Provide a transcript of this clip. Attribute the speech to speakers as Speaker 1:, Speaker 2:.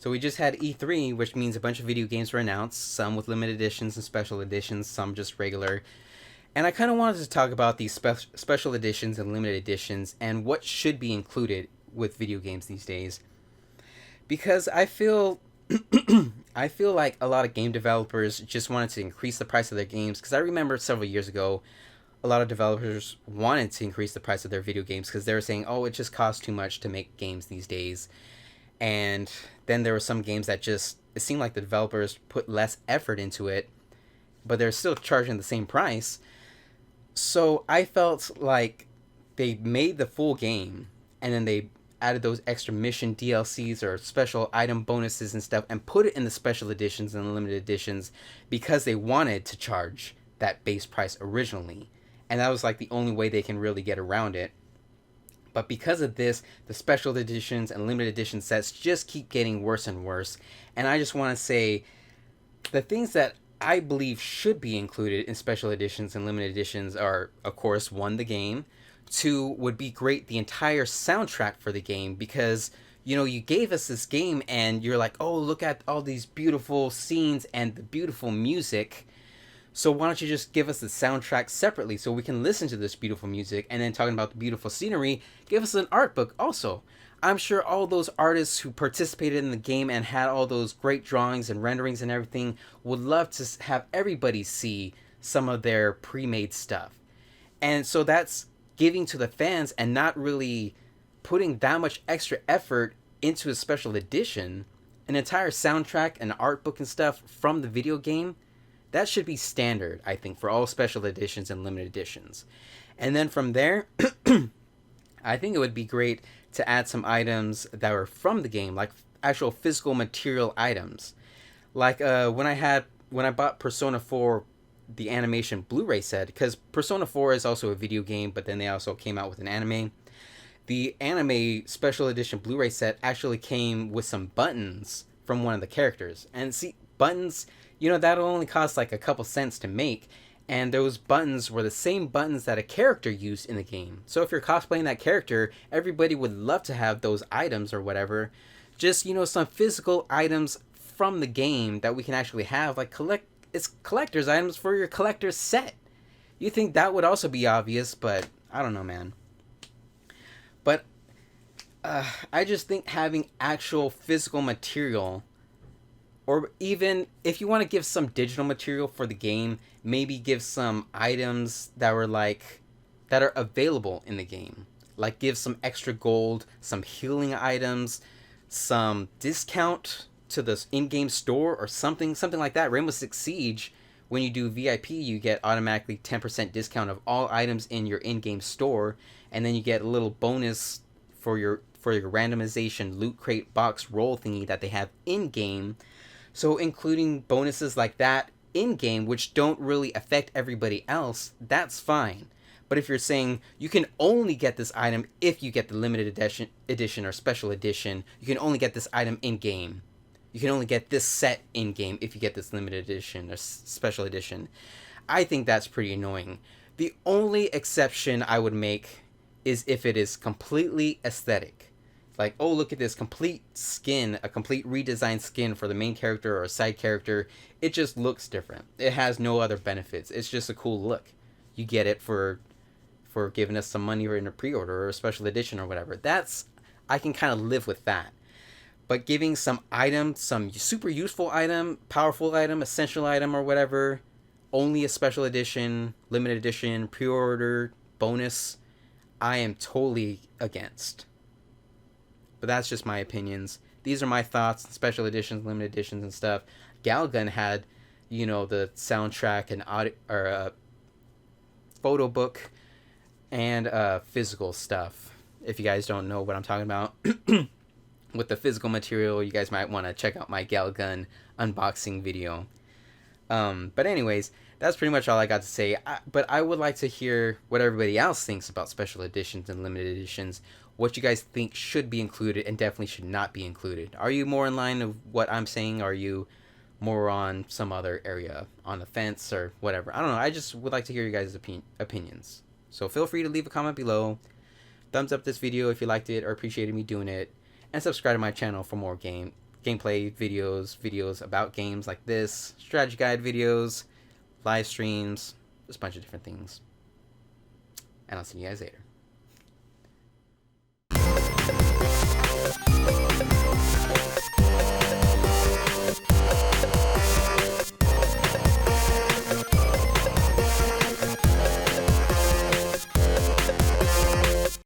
Speaker 1: So we just had E3, which means a bunch of video games were announced, some with limited editions and special editions, some just regular. And I kind of wanted to talk about these special editions and limited editions and what should be included with video games these days. Because I feel like a lot of game developers just wanted to increase the price of their games. Because I remember several years ago, a lot of developers wanted to increase the price of their video games because they were saying, oh, it just costs too much to make games these days. And then there were some games that just, it seemed like the developers put less effort into it, but they're still charging the same price. So I felt like they made the full game and then they added those extra mission DLCs or special item bonuses and stuff and put it in the special editions and the limited editions because they wanted to charge that base price originally. And that was like the only way they can really get around it. But because of this, the special editions and limited edition sets just keep getting worse and worse. And I just want to say the things that I believe should be included in special editions and limited editions are, of course, one, the game. Two, would be great, the entire soundtrack for the game, because, you know, you gave us this game and you're like, oh, look at all these beautiful scenes and the beautiful music. So why don't you just give us the soundtrack separately so we can listen to this beautiful music, and then talking about the beautiful scenery, give us an art book also. I'm sure all those artists who participated in the game and had all those great drawings and renderings and everything would love to have everybody see some of their pre-made stuff. And so that's giving to the fans and not really putting that much extra effort into a special edition. An entire soundtrack and art book and stuff from the video game, that should be standard, I think, for all special editions and limited editions. And then from there, I think it would be great to add some items that were from the game, like actual physical material items. Like when I bought Persona 4, the animation Blu-ray set, because Persona 4 is also a video game, but then they also came out with an anime. The anime special edition Blu-ray set actually came with some buttons from one of the characters. And see, buttons, you know, that'll only cost like a couple cents to make. And those buttons were the same buttons that a character used in the game. So if you're cosplaying that character, everybody would love to have those items or whatever. Just, you know, some physical items from the game that we can actually have, like it's collector's items for your collector's set. You think that would also be obvious, but I don't know, man. But I just think having actual physical material, or even if you want to give some digital material for the game, maybe give some items that are available in the game. Like give some extra gold, some healing items, some discount to the in-game store or something like that. Rainbow Six Siege, when you do VIP, you get automatically 10% discount of all items in your in-game store, and then you get a little bonus for your randomization loot crate box roll thingy that they have in-game. So including bonuses like that in-game, which don't really affect everybody else, that's fine. But if you're saying you can only get this item if you get the limited edition or special edition, you can only get this item in-game. You can only get this set in-game if you get this limited edition or special edition. I think that's pretty annoying. The only exception I would make is if it is completely aesthetic. Like, oh, look at this complete skin, a complete redesigned skin for the main character or a side character. It just looks different. It has no other benefits. It's just a cool look. You get it for giving us some money in a pre-order or a special edition or whatever. I can kind of live with that. But giving some item, some super useful item, powerful item, essential item or whatever, only a special edition, limited edition, pre-order, bonus, I am totally against. But that's just my opinions. These are my thoughts, special editions, limited editions and stuff. Galgun had, you know, the soundtrack and audio, or photo book and physical stuff. If you guys don't know what I'm talking about, with the physical material, you guys might want to check out my Galgun unboxing video. But anyways, that's pretty much all I got to say. But I would like to hear what everybody else thinks about special editions and limited editions. What you guys think should be included and definitely should not be included. Are you more in line of what I'm saying? Are you more on some other area, on the fence or whatever? I don't know. I just would like to hear you guys' opinions. So feel free to leave a comment below. Thumbs up this video if you liked it or appreciated me doing it. And subscribe to my channel for more game gameplay videos, videos about games like this, strategy guide videos, live streams, just a bunch of different things. And I'll see you guys later.